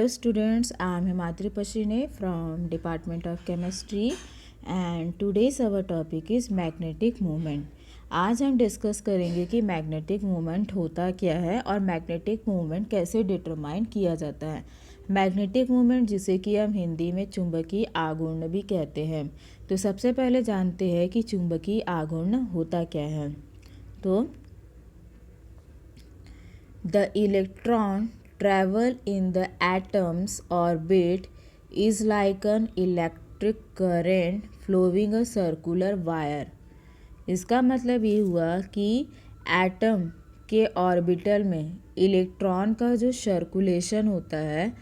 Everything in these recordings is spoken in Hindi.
Hello students, I am Himatri Pashine from Department of Chemistry and today's our topic is magnetic moment. आज हम डिस्कस करेंगे कि मैग्नेटिक मोमेंट होता क्या है और मैग्नेटिक मोमेंट कैसे डिटरमाइन किया जाता है। मैग्नेटिक मोमेंट जिसे कि हम हिंदी में चुंबकीय आघूर्ण भी कहते हैं। तो सबसे पहले जानते हैं कि चुंबकीय आघूर्ण होता क्या है। तो the electron travel in the atom's orbit is like an electric current flowing a circular wire. इसका मतलब ये हुआ कि एटम के ऑर्बिटल में इलेक्ट्रॉन का जो सर्कुलेशन होता है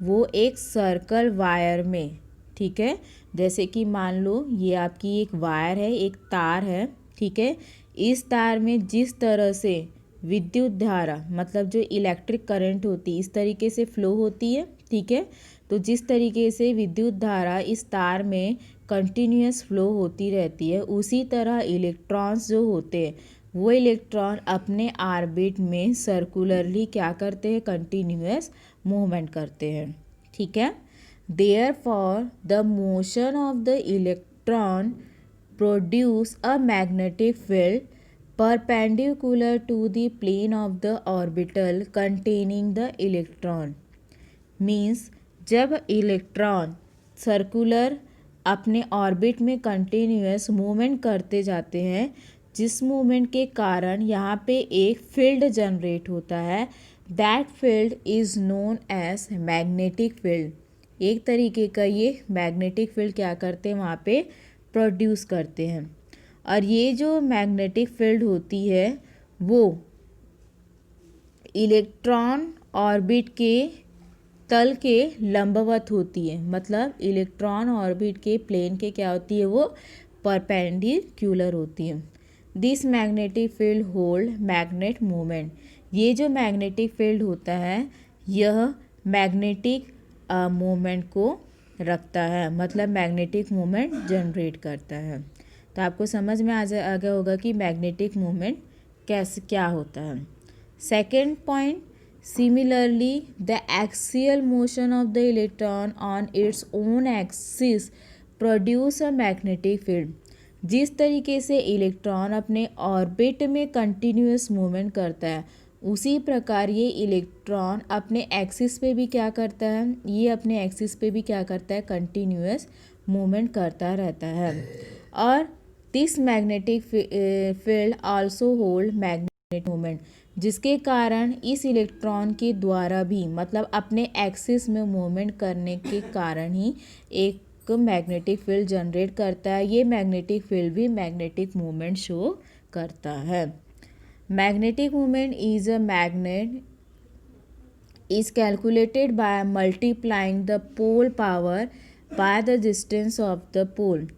वो एक सर्कल वायर में, ठीक है। जैसे कि मान लो ये आपकी एक वायर है, एक तार है, ठीक है। इस तार में जिस तरह से विद्युत धारा मतलब जो इलेक्ट्रिक करंट होती है इस तरीके से फ्लो होती है, ठीक है। तो जिस तरीके से विद्युत धारा इस तार में कंटिन्यूअस फ्लो होती रहती है उसी तरह इलेक्ट्रॉन्स जो होते हैं वो इलेक्ट्रॉन अपने ऑर्बिट में सर्कुलरली क्या करते हैं, कंटिन्यूअस मूवमेंट करते हैं, ठीक है। Therefore the motion of the electron produce a magnetic field perpendicular to the plane of the orbital containing the electron. Means जब इलेक्ट्रॉन सर्कुलर अपने ऑर्बिट में कंटिन्यूअस मूवमेंट करते जाते हैं जिस मूवमेंट के कारण यहाँ पे एक फील्ड जनरेट होता है, that field is known as magnetic field. एक तरीके का ये मैग्नेटिक फील्ड क्या करते हैं वहाँ पे प्रोड्यूस करते हैं। और ये जो मैग्नेटिक फील्ड होती है वो इलेक्ट्रॉन ऑर्बिट के तल के लंबवत होती है, मतलब इलेक्ट्रॉन ऑर्बिट के प्लेन के क्या होती है, वो परपेंडिकुलर होती है। This magnetic field hold magnet moment. ये जो मैग्नेटिक फील्ड होता है यह मैग्नेटिक मोमेंट को रखता है, मतलब मैग्नेटिक मोमेंट जनरेट करता है। तो आपको समझ में आ गया होगा कि मैग्नेटिक मोमेंट कैसे क्या होता है। Second point, similarly the axial motion of the electron on its own axis produce a magnetic field. जिस तरीके से इलेक्ट्रॉन अपने ऑर्बिट में कंटिन्यूअस मूवमेंट करता है उसी प्रकार ये इलेक्ट्रॉन अपने एक्सिस पे भी क्या करता है, ये अपने एक्सिस पे भी क्या करता है, कंटिन्यूअस मूवमेंट करता रहता है। और this magnetic field also hold magnetic moment, जिसके कारण इस इलेक्ट्रॉन के द्वारा भी मतलब अपने एक्सिस में मूवमेंट करने के कारण ही एक मैग्नेटिक फील्ड जनरेट करता है। ये मैग्नेटिक फील्ड भी मैग्नेटिक मोमेंट शो करता है। Magnetic moment is a magnet is calculated by multiplying the pole power by the distance of the pole.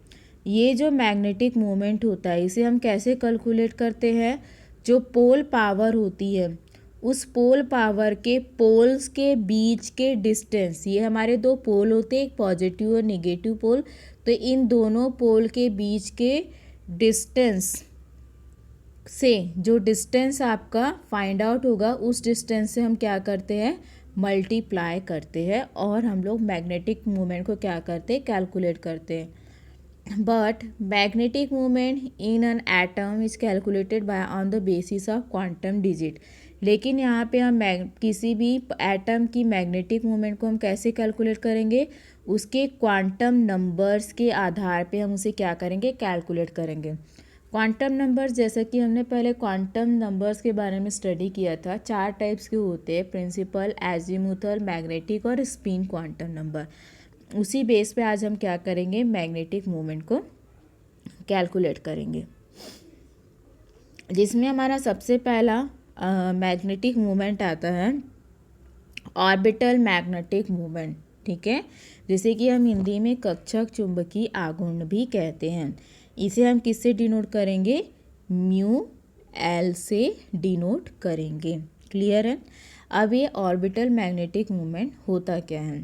ये जो मैग्नेटिक मोमेंट होता है इसे हम कैसे कैलकुलेट करते हैं, जो पोल पावर होती है उस पोल पावर के पोल्स के बीच के डिस्टेंस, ये हमारे दो पोल होते हैं, एक पॉजिटिव और नेगेटिव पोल, तो इन दोनों पोल के बीच के डिस्टेंस से जो डिस्टेंस आपका फाइंड आउट होगा उस डिस्टेंस से हम क्या करते हैं, मल्टीप्लाई करते हैं और हम लोग मैग्नेटिक मोमेंट को क्या करते हैं, कैलकुलेट करते हैं। But magnetic moment in an atom is calculated by on the basis of quantum digit. लेकिन यहाँ पे हम किसी भी एटम की मैग्नेटिक मोमेंट को हम कैसे कैलकुलेट करेंगे, उसके क्वांटम नंबर्स के आधार पे हम उसे क्या करेंगे, कैलकुलेट करेंगे। क्वांटम नंबर्स, जैसा कि हमने पहले क्वांटम नंबर्स के बारे में स्टडी किया था, 4 टाइप्स के होते हैं, प्रिंसिपल, एजीमुथल, मैग्नेटिक और स्पिन क्वांटम नंबर। उसी बेस पे आज हम क्या करेंगे, मैग्नेटिक मोमेंट को कैलकुलेट करेंगे, जिसमें हमारा सबसे पहला मैग्नेटिक मोमेंट आता है ऑर्बिटल मैग्नेटिक मोमेंट, ठीक है, जिसे कि हम हिंदी में कक्षक चुंबकीय आघूर्ण भी कहते हैं। इसे हम किससे डिनोट करेंगे, म्यू एल से डिनोट करेंगे। क्लियर है। अब ये ऑर्बिटल मैग्नेटिक मोमेंट होता क्या है।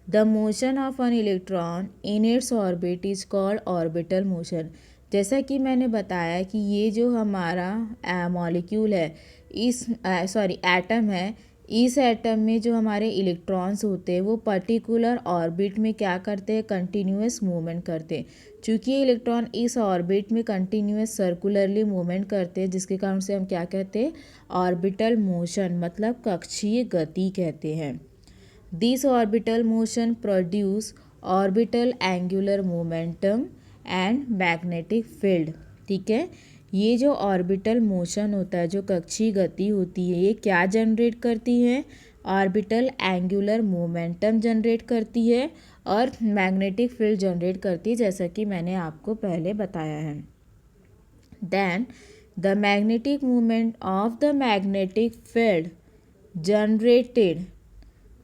The motion of an electron in its orbit is called orbital motion. जैसा कि मैंने बताया कि ये जो हमारा मॉलिक्यूल है, इस एटम है, इस एटम में जो हमारे इलेक्ट्रॉन्स होते हैं वो पर्टिकुलर ऑर्बिट में क्या करते हैं, कंटिन्यूस मूवमेंट करते हैं। चूँकि ये इलेक्ट्रॉन इस ऑर्बिट में कंटिन्यूस सर्कुलरली मूवमेंट करते हैं, जिसके कारण से हम क्या कहते हैं, ऑर्बिटल मोशन, मतलब कक्षीय गति कहते हैं। This orbital motion produce orbital angular momentum and magnetic field. ठीक है, ये जो ऑर्बिटल मोशन होता है, जो कक्षीय गति होती है, ये क्या जनरेट करती है, ऑर्बिटल एंगुलर मोमेंटम जनरेट करती है और मैग्नेटिक फील्ड जनरेट करती है, जैसा कि मैंने आपको पहले बताया है। Then the magnetic moment of the magnetic field generated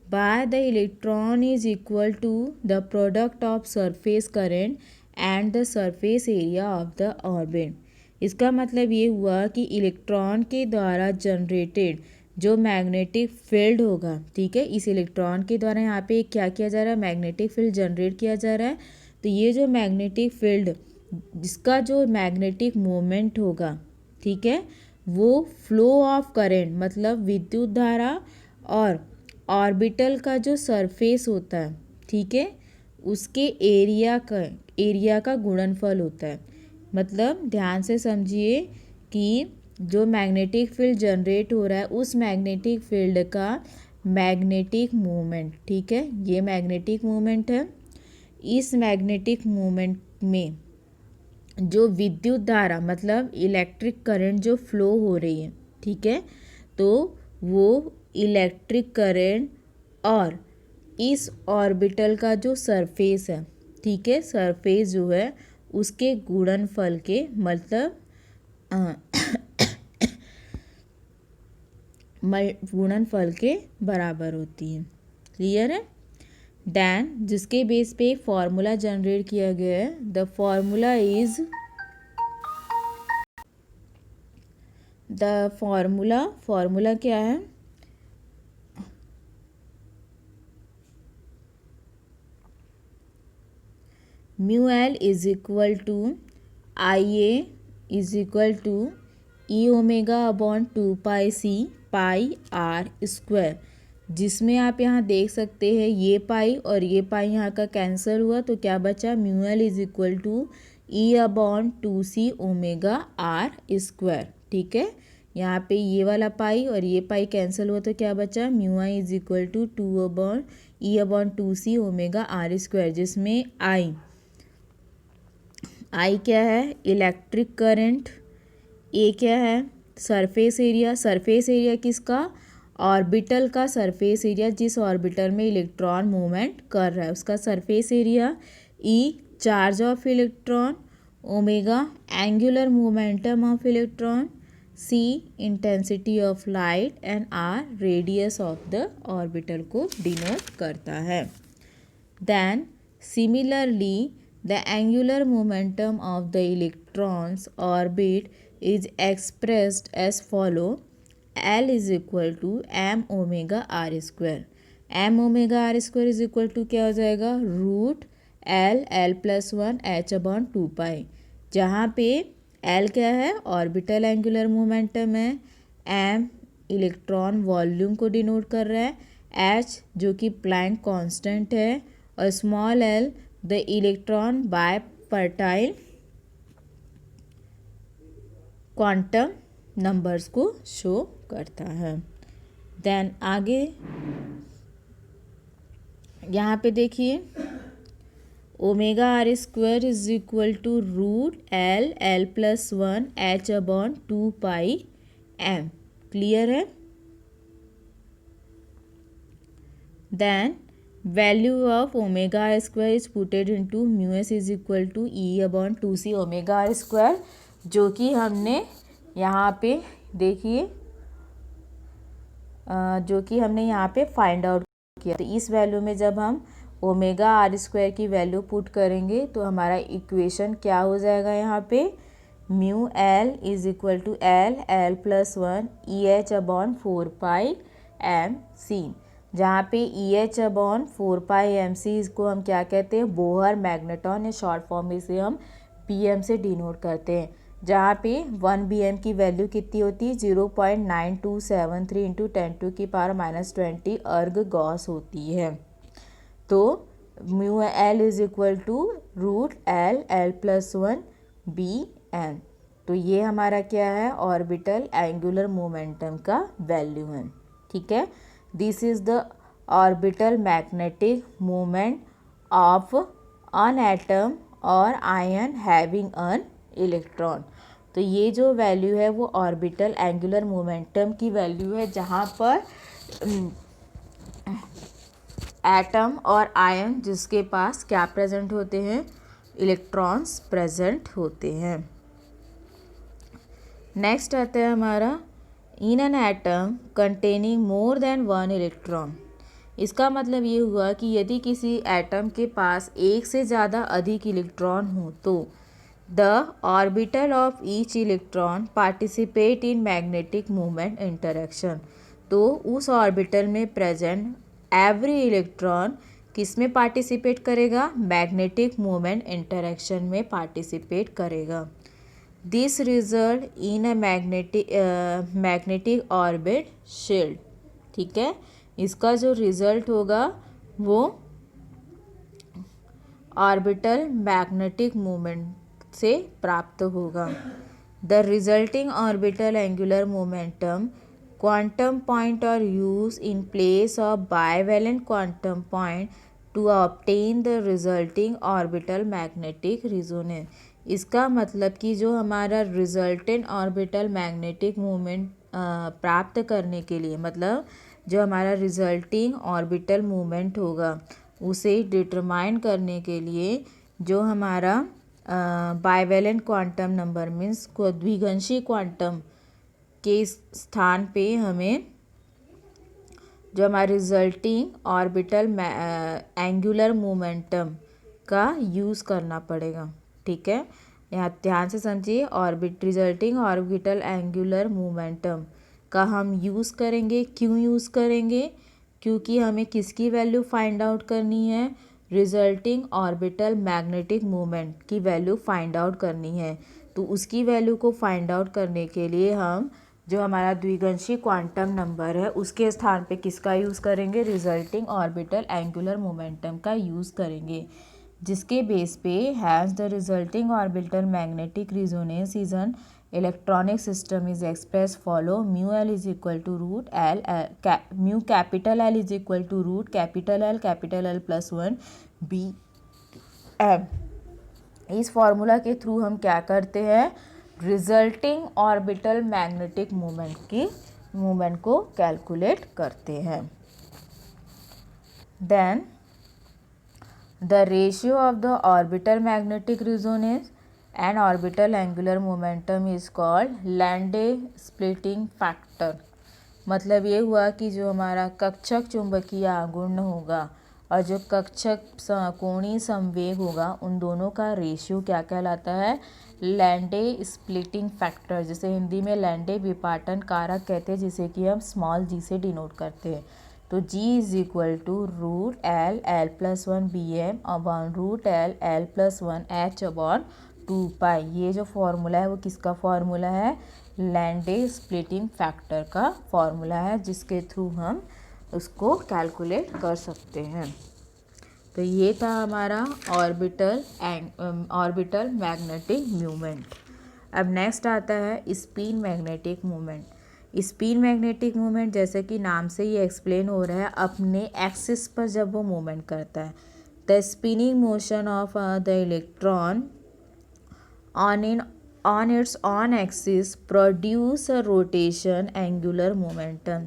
by the electron is equal to the product of surface current and the surface area of the orbit। इसका मतलब ये हुआ कि इलेक्ट्रॉन के द्वारा जनरेटेड जो मैग्नेटिक फील्ड होगा, ठीक है, इस इलेक्ट्रॉन के द्वारा यहाँ पे क्या किया जा रहा है, मैग्नेटिक फील्ड जनरेट किया जा रहा है। तो ये जो मैग्नेटिक फील्ड, जिसका जो मैग्नेटिक मोमेंट होगा, ठीक है, वो फ्लो ऑफ करंट मतलब विद्युत धारा और ऑर्बिटल का जो सरफेस होता है, ठीक है, उसके एरिया का गुणनफल होता है। मतलब ध्यान से समझिए कि जो मैग्नेटिक फील्ड जनरेट हो रहा है, उस मैग्नेटिक फील्ड का मैग्नेटिक मोमेंट, ठीक है, ये मैग्नेटिक मोमेंट है। इस मैग्नेटिक मोमेंट में जो विद्युत धारा मतलब इलेक्ट्रिक करंट जो फ्लो हो रही है, ठीक है, तो वो इलेक्ट्रिक करंट और इस ऑर्बिटल का जो सरफेस है, ठीक है, सरफेस जो है उसके गुणनफल के मतलब गुणनफल के बराबर होती है। क्लियर है। देन जिसके बेस पे फॉर्मूला जनरेट किया गया है, द फॉर्मूला क्या है, mu L is equal to I A is equal to E omega upon 2πc pi R square, जिसमें आप यहाँ देख सकते हैं ये पाई और ये पाई यहाँ का कैंसिल हुआ, तो क्या बचा, mu L is equal to E upon 2c omega R square. ठीक है, यहाँ पे ये वाला पाई और ये पाई कैंसिल हुआ, तो क्या बचा, mu I is equal to 2/2c omega R square, जिसमें आई क्या है, इलेक्ट्रिक करंट, ए क्या है, सरफेस एरिया किसका, ऑर्बिटल का सरफेस एरिया, जिस ऑर्बिटल में इलेक्ट्रॉन मूवमेंट कर रहा है उसका surface area, E charge of electron, omega angular momentum of electron, C intensity of light and R radius of the orbital को डिनोट करता है। Then similarly the angular momentum of the electron's orbit is expressed as follow, L is equal to m omega r square। m omega r square is equal to क्या हो जाएगा, root l plus 1 h upon 2π, जहाँ पे l क्या है, ऑर्बिटल एंगुलर मोमेंटम है, m इलेक्ट्रॉन वॉल्यूम को डिनोट कर रहा है, h जो कि प्लैंक कांस्टेंट है, और स्मॉल l द इलेक्ट्रॉन बायपर्टाइल क्वांटम नंबर्स को शो करता है। देन आगे यहाँ पे देखिए, omega R square is equal to root l plus 1 h upon 2π m। Clear है। Then value of omega R square is putted into mu S is equal to E upon 2c omega R square, जो कि हमने यहाँ पे देखिए जो कि हमने यहाँ पे फाइंड आउट किया। तो इस वैल्यू में जब हम ओमेगा आर स्क्वायर की वैल्यू पुट करेंगे तो हमारा इक्वेशन क्या हो जाएगा, यहाँ पे mu L is equal to L plus 1 e h upon 4π m c, जहाँ पे e h upon 4π m c इसको हम क्या कहते हैं, बोहर मैग्नेटॉन, या शॉर्ट फॉर्म में इसे हम पी एम से डिनोट करते हैं। जहाँ पे 1 bm की वैल्यू कितनी होती है 0.9273 इंटू 10⁻⁻20 अर्ग गॉस होती है। तो mu L is equal to root L L plus 1 B N. तो ये हमारा क्या है, ऑर्बिटल एंगुलर मोमेंटम का वैल्यू है। ठीक है, this is the orbital magnetic moment of an atom और आयन हैविंग अन इलेक्ट्रॉन। तो ये जो वैल्यू है वो ऑर्बिटल एंगुलर मोमेंटम की वैल्यू है, जहाँ पर एटम और आयन जिसके पास क्या प्रेजेंट होते हैं, इलेक्ट्रॉन्स प्रेजेंट होते हैं। नेक्स्ट आता है हमारा in an atom containing more than 1 electron. इसका मतलब ये हुआ कि यदि किसी एटम के पास एक से ज़्यादा अधिक इलेक्ट्रॉन हो तो the orbital of each electron participate in magnetic moment interaction. तो उस ऑर्बिटल में प्रेजेंट एवरी इलेक्ट्रॉन किस में पार्टिसिपेट करेगा, मैग्नेटिक मोमेंट इंटरेक्शन में पार्टिसिपेट करेगा। This result in a magnetic orbit shield. ठीक है, इसका जो रिजल्ट होगा वो ऑर्बिटल मैग्नेटिक मोमेंट से प्राप्त होगा। The resulting orbital angular momentum quantum point are use in place of bivalent quantum point to obtain the resulting orbital magnetic resonance. इसका मतलब कि जो हमारा रिजल्टेंट ऑर्बिटल मैग्नेटिक मोमेंट प्राप्त करने के लिए, मतलब जो हमारा रिजल्टिंग ऑर्बिटल मोमेंट होगा उसे डिटरमाइन करने के लिए जो हमारा बाइवेलेंट क्वांटम नंबर मीन्स द्विगंशी क्वांटम के स्थान पे हमें जो हमारा रिजल्टिंग ऑर्बिटल एंगुलर मोमेंटम का यूज़ करना पड़ेगा। ठीक है, यहाँ ध्यान से समझिए, रिजल्टिंग ऑर्बिटल एंगुलर मोमेंटम का हम यूज़ करेंगे। क्यों यूज़ करेंगे, क्योंकि हमें किसकी वैल्यू फाइंड आउट करनी है, रिजल्टिंग ऑर्बिटल मैग्नेटिक मोमेंट की वैल्यू फाइंड आउट करनी है। तो उसकी वैल्यू को फाइंड आउट करने के लिए हम जो हमारा द्विगंशी क्वांटम नंबर है उसके स्थान पे किसका यूज़ करेंगे, रिजल्टिंग ऑर्बिटल एंगुलर मोमेंटम का यूज़ करेंगे, जिसके बेस पे has the resulting orbital magnetic resonance is an electronic system is express follow mu L is equal to root L mu capital L is equal to root capital L plus 1 B M. इस फॉर्मूला के थ्रू हम क्या करते हैं, रिजल्टिंग ऑर्बिटल मैग्नेटिक मोमेंट को कैलकुलेट करते हैं। Then the ratio of the orbital magnetic resonance and orbital angular momentum is called Landé splitting factor। मतलब ये हुआ कि जो हमारा कक्षक चुंबकीय आघूर्ण होगा और जो कक्षक कोणीय संवेग होगा उन दोनों का रेशियो क्या कहलाता है, लैंडे स्प्लिटिंग फैक्टर, जिसे हिंदी में लैंडे विपाटन कारक कहते हैं, जिसे कि हम स्मॉल जी से डिनोट करते हैं। तो G is equal to root L L plus 1 B M upon root L L plus 1 H upon 2 pi. ये जो फॉर्मूला है वो किसका फॉर्मूला है, लैंडे स्प्लिटिंग फैक्टर का फॉर्मूला है, जिसके थ्रू हम उसको कैलकुलेट कर सकते हैं। तो ये था हमारा ऑर्बिटल मैग्नेटिक मोमेंट। अब नेक्स्ट आता है spin magnetic moment. Spin magnetic moment जैसे कि नाम से ही एक्सप्लेन हो रहा है, अपने एक्सिस पर जब वो मूवमेंट करता है, the spinning motion of the electron on it's on axis produce a rotation angular momentum.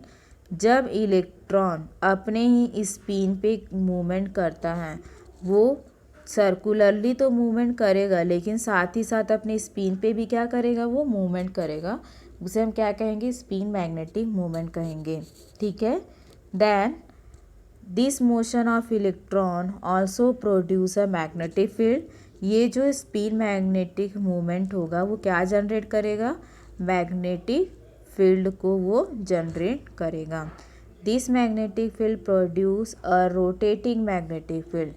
जब इलेक्ट्रॉन अपने ही स्पिन पे मूवमेंट करता है, वो सर्कुलरली तो मूवमेंट करेगा लेकिन साथ ही साथ अपने स्पिन पे भी क्या करेगा, वो मूवमेंट करेगा, उसे हम क्या कहेंगे, स्पिन मैग्नेटिक मोमेंट कहेंगे। ठीक है, then this motion of electron also produce a magnetic field. ये जो स्पिन मैग्नेटिक मोमेंट होगा वो क्या जनरेट करेगा, मैग्नेटिक फील्ड को वो जनरेट करेगा। This magnetic field produce a rotating magnetic field.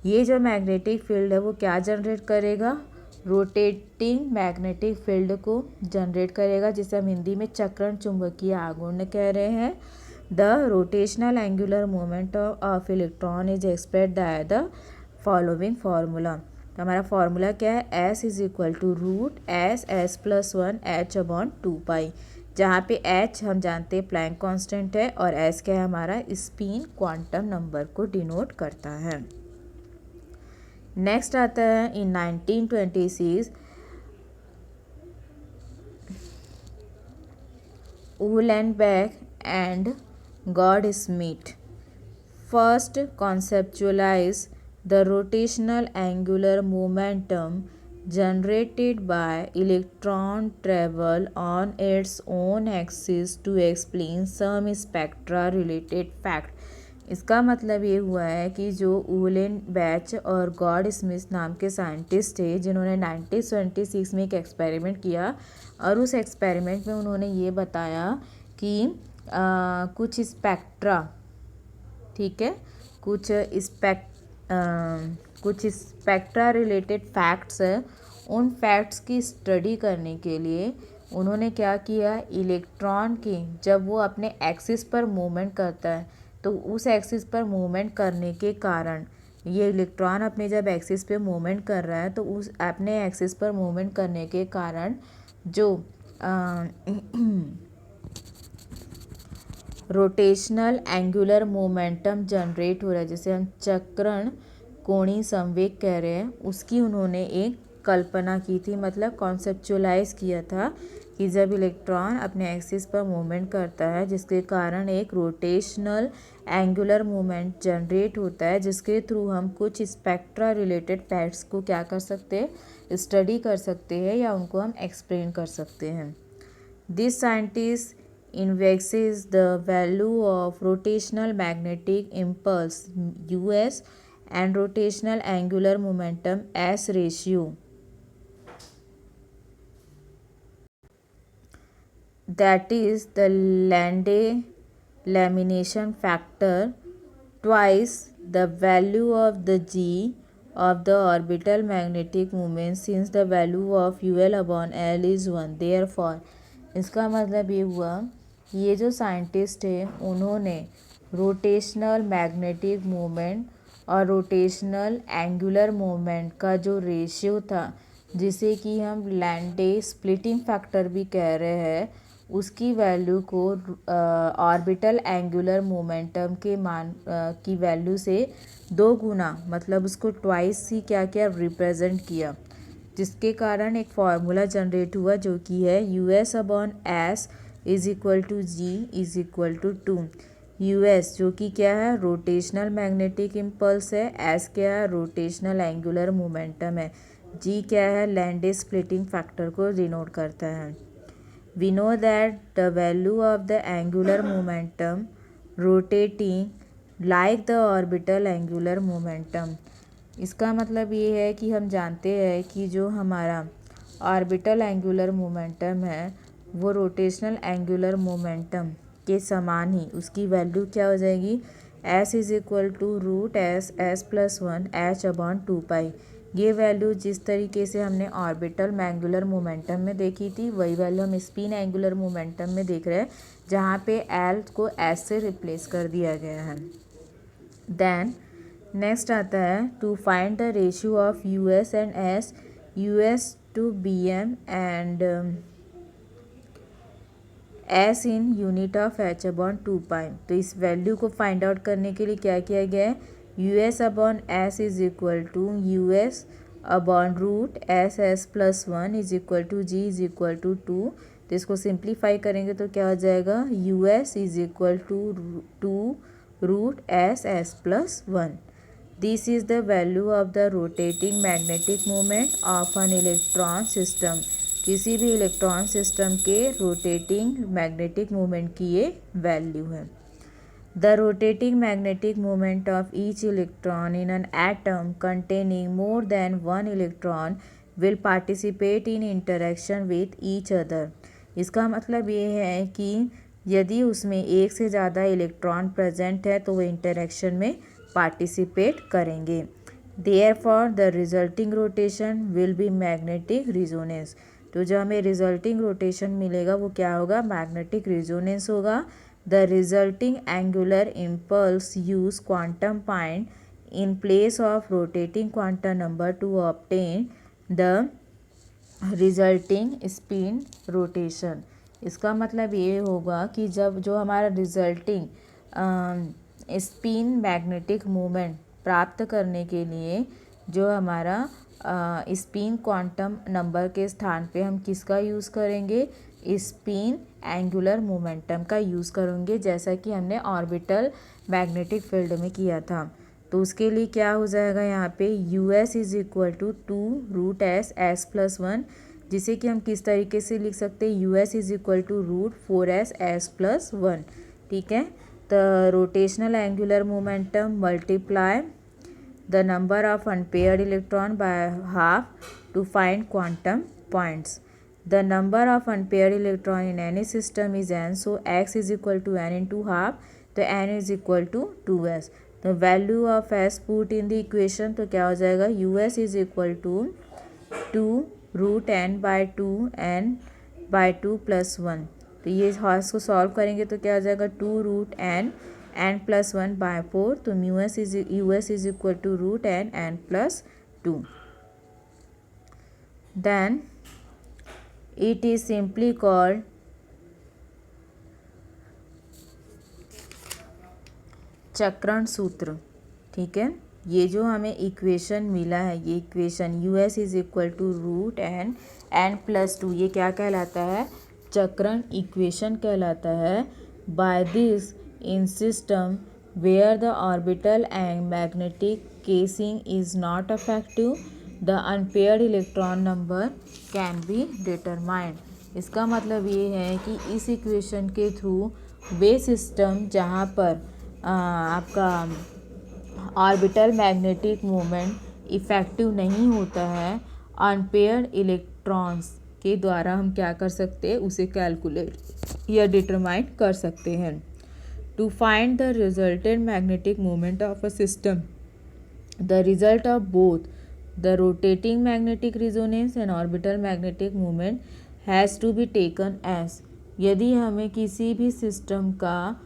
ये जो मैग्नेटिक फील्ड है वो क्या जनरेट करेगा, रोटेटिंग मैग्नेटिक फील्ड को जनरेट करेगा, जिसे हम हिंदी में चक्रण चुंबकीय आघूर्ण कह रहे हैं। The rotational angular moment of electron is expressed by the following formula. तो हमारा फार्मूला क्या है, S is equal to root S S plus one H upon 2 pi, जहाँ पे एच हम जानते हैं प्लैंक कांस्टेंट है और एस क्या है हमारा स्पिन क्वांटम नंबर को डिनोट करता है। नेक्स्ट आता है इन 1926 Uhlenbeck and Goudsmit first conceptualized the rotational angular momentum generated by electron travel on its own axis to explain some spectra related fact। इसका मतलब ये हुआ है कि जो उहलेनबेक और गॉड स्मिथ नाम के साइंटिस्ट थे, जिन्होंने 1926 में एक एक्सपेरिमेंट किया और उस एक्सपेरिमेंट में उन्होंने ये बताया कि कुछ स्पेक्ट्रा, ठीक है, कुछ स्पेक्ट्रा रिलेटेड फैक्ट्स है, उन फैक्ट्स की स्टडी करने के लिए उन्होंने क्या किया, इलेक्ट्रॉन की जब वो अपने एक्सिस पर मूवमेंट करता है तो उस एक्सिस पर मूवमेंट करने के कारण, ये इलेक्ट्रॉन अपने जब एक्सिस पे मूवमेंट कर रहा है तो उस अपने एक्सिस पर मूवमेंट करने के कारण जो रोटेशनल एंगुलर मोमेंटम जनरेट हो रहा है, जिसे हम चक्रण कोणीय संवेग कह रहे हैं, उसकी उन्होंने एक कल्पना की थी, मतलब कॉन्सेप्चुअलाइज किया था कि जब इलेक्ट्रॉन अपने एक्सिस पर मूवमेंट करता है जिसके कारण एक रोटेशनल एंगुलर मूवमेंट जनरेट होता है, जिसके थ्रू हम कुछ स्पेक्ट्रा रिलेटेड फैक्ट्स को क्या कर सकते हैं, स्टडी कर सकते हैं या उनको हम एक्सप्लेन कर सकते हैं। This scientist investigates the value of rotational magnetic impulse US and rotational angular momentum S ratio, that is the Landé lamination factor, twice the value of the g of the orbital magnetic moment since the value of UL upon L is 1। Therefore इसका मतलब ये हुआ, ये जो साइंटिस्ट है उन्होंने रोटेशनल मैग्नेटिक मूवमेंट और रोटेशनल एंगुलर मूवमेंट का जो रेशियो था, जिसे कि हम लैंडे स्प्लिटिंग फैक्टर भी कह रहे हैं, उसकी वैल्यू को ऑर्बिटल एंगुलर मोमेंटम के मान की वैल्यू से 2 गुना, मतलब उसको ट्वाइस ही क्या क्या रिप्रेजेंट किया, जिसके कारण एक फार्मूला जनरेट हुआ जो कि है US upon S is equal to G is equal to 2। US जो कि क्या है, रोटेशनल मैग्नेटिक इम्पल्स है, S क्या है, रोटेशनल एंगुलर मोमेंटम है, G क्या है, लैंडे स्प्लिटिंग फैक्टर को डिनोट करता है। We know that the value of the angular momentum rotating like the orbital angular momentum. इसका मतलब ये है कि हम जानते हैं कि जो हमारा ऑर्बिटल एंगुलर मोमेंटम है वो रोटेशनल एंगुलर मोमेंटम के समान ही उसकी वैल्यू क्या हो जाएगी, S is equal to root S S plus 1 H upon 2 pi. ये वैल्यू जिस तरीके से हमने ऑर्बिटल एंगुलर मोमेंटम में देखी थी, वही वैल्यू हम स्पिन एंगुलर मोमेंटम में देख रहे हैं, जहाँ पे L को S से रिप्लेस कर दिया गया है। देन नेक्स्ट आता है to find the ratio of US and S, US to BM and S in unit of H upon 2 pi. तो इस वैल्यू को फाइंड आउट करने के लिए क्या किया गया है, US upon S is equal to US upon root S S plus 1 is equal to G is equal to 2। तो इसको सिंप्लीफाई करेंगे तो क्या हो जाएगा, US is equal to root S S plus 1। This is the value of the rotating magnetic moment of an electron system। किसी भी इलेक्ट्रॉन सिस्टम के रोटेटिंग मैग्नेटिक मोमेंट की ये वैल्यू है। The rotating magnetic moment of each electron in an atom containing more than one electron will participate in interaction with each other। इसका मतलब ये है कि यदि उसमें एक से ज़्यादा इलेक्ट्रॉन प्रेजेंट है तो वो इंटरेक्शन में पार्टिसिपेट करेंगे। Therefore the resulting rotation will be magnetic resonance. तो जो हमें रिजल्टिंग रोटेशन मिलेगा वो क्या होगा, मैग्नेटिक रिजोनेंस होगा। The resulting angular impulse use quantum point in place of rotating quantum number to obtain the resulting spin rotation। इसका मतलब ये होगा कि जब जो हमारा रिजल्टिंग स्पिन मैग्नेटिक मोमेंट प्राप्त करने के लिए जो हमारा स्पिन क्वांटम नंबर के स्थान पे हम किसका यूज़ करेंगे, स्पिन एंगुलर मोमेंटम का यूज़ करेंगे, जैसा कि हमने ऑर्बिटल मैग्नेटिक फील्ड में किया था। तो उसके लिए क्या हो जाएगा यहाँ पे US is equal to 2√s s+1, जिसे कि हम किस तरीके से लिख सकते हैं, US is equal to √4s s+1। ठीक है, the rotational angular momentum multiply the number of unpaired electron by half to find quantum points. The number of unpaired electron in any system is n, so x is equal to n into half, तो n is equal to 2s। तो value of s put in the equation, तो क्या हो जाएगा, US is equal to 2√n/2 plus 1। तो ये हॉर्स को सॉल्व करेंगे तो क्या हो जाएगा 2√n+1/4, तो US is equal to √n+2। Then it is simply called चक्रण सूत्र। ठीक है, ये जो हमें इक्वेशन मिला है, ये equation US is equal to √n+2, ये क्या कहलाता है, चक्रण इक्वेशन कहलाता है। By this in system where the orbital and magnetic casing is not affective the unpaired electron number can be determined. इसका मतलब ये है कि इस इक्वेशन के थ्रू वे सिस्टम जहाँ पर आपका ऑर्बिटल मैग्नेटिक मोमेंट इफ़ेक्टिव नहीं होता है, अनपेयर्ड इलेक्ट्रॉन्स के द्वारा हम क्या कर सकते हैं, उसे कैलकुलेट या डिटरमाइन कर सकते हैं। To find the resultant magnetic moment of a system, the result of both the rotating magnetic resonance and orbital magnetic moment has to be taken as. यदि हमें किसी भी सिस्टम का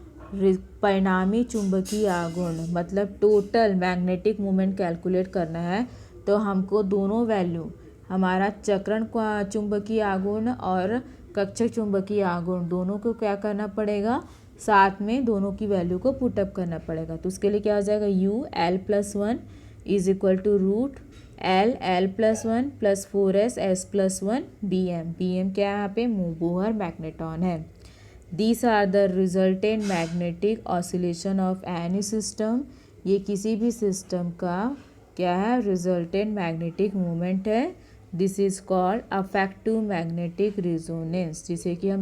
परिणामी चुंबकीय आघूर्ण मतलब टोटल मैग्नेटिक मोमेंट कैलकुलेट करना है, तो हमको दोनों वैल्यू, हमारा चक्रण चुंबकीय आघूर्ण और कक्षक चुंबकीय आघूर्ण, दोनों को क्या करना पड़ेगा, साथ में दोनों की वैल्यू को पुटअप करना पड़ेगा। तो उसके लिए क्या हो जाएगा, UL+1 is equal to √LL+1 + 4s s+1 BM। BM क्या है यहाँ पे, बोहर मैग्नेटॉन है। These are the resultant magnetic oscillation of any system। ये किसी भी सिस्टम का क्या है, resultant magnetic moment है। This is called affective magnetic resonance, जिसे कि हम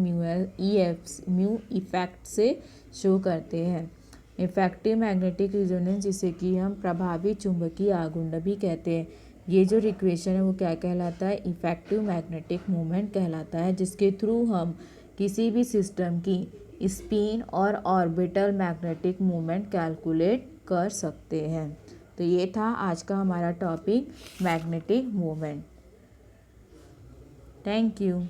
म्यू इफेक्ट से शो करते हैं। इफेक्टिव मैग्नेटिक रिजोनेंस, जिसे कि हम प्रभावी चुंबकीय आघूर्ण भी कहते हैं। ये जो इक्वेशन है वो क्या कहलाता है, इफेक्टिव मैग्नेटिक मोमेंट कहलाता है, जिसके थ्रू हम किसी भी सिस्टम की स्पिन और ऑर्बिटल मैग्नेटिक मोमेंट कैलकुलेट कर सकते हैं। तो ये था आज का हमारा topic magnetic moment. Thank you.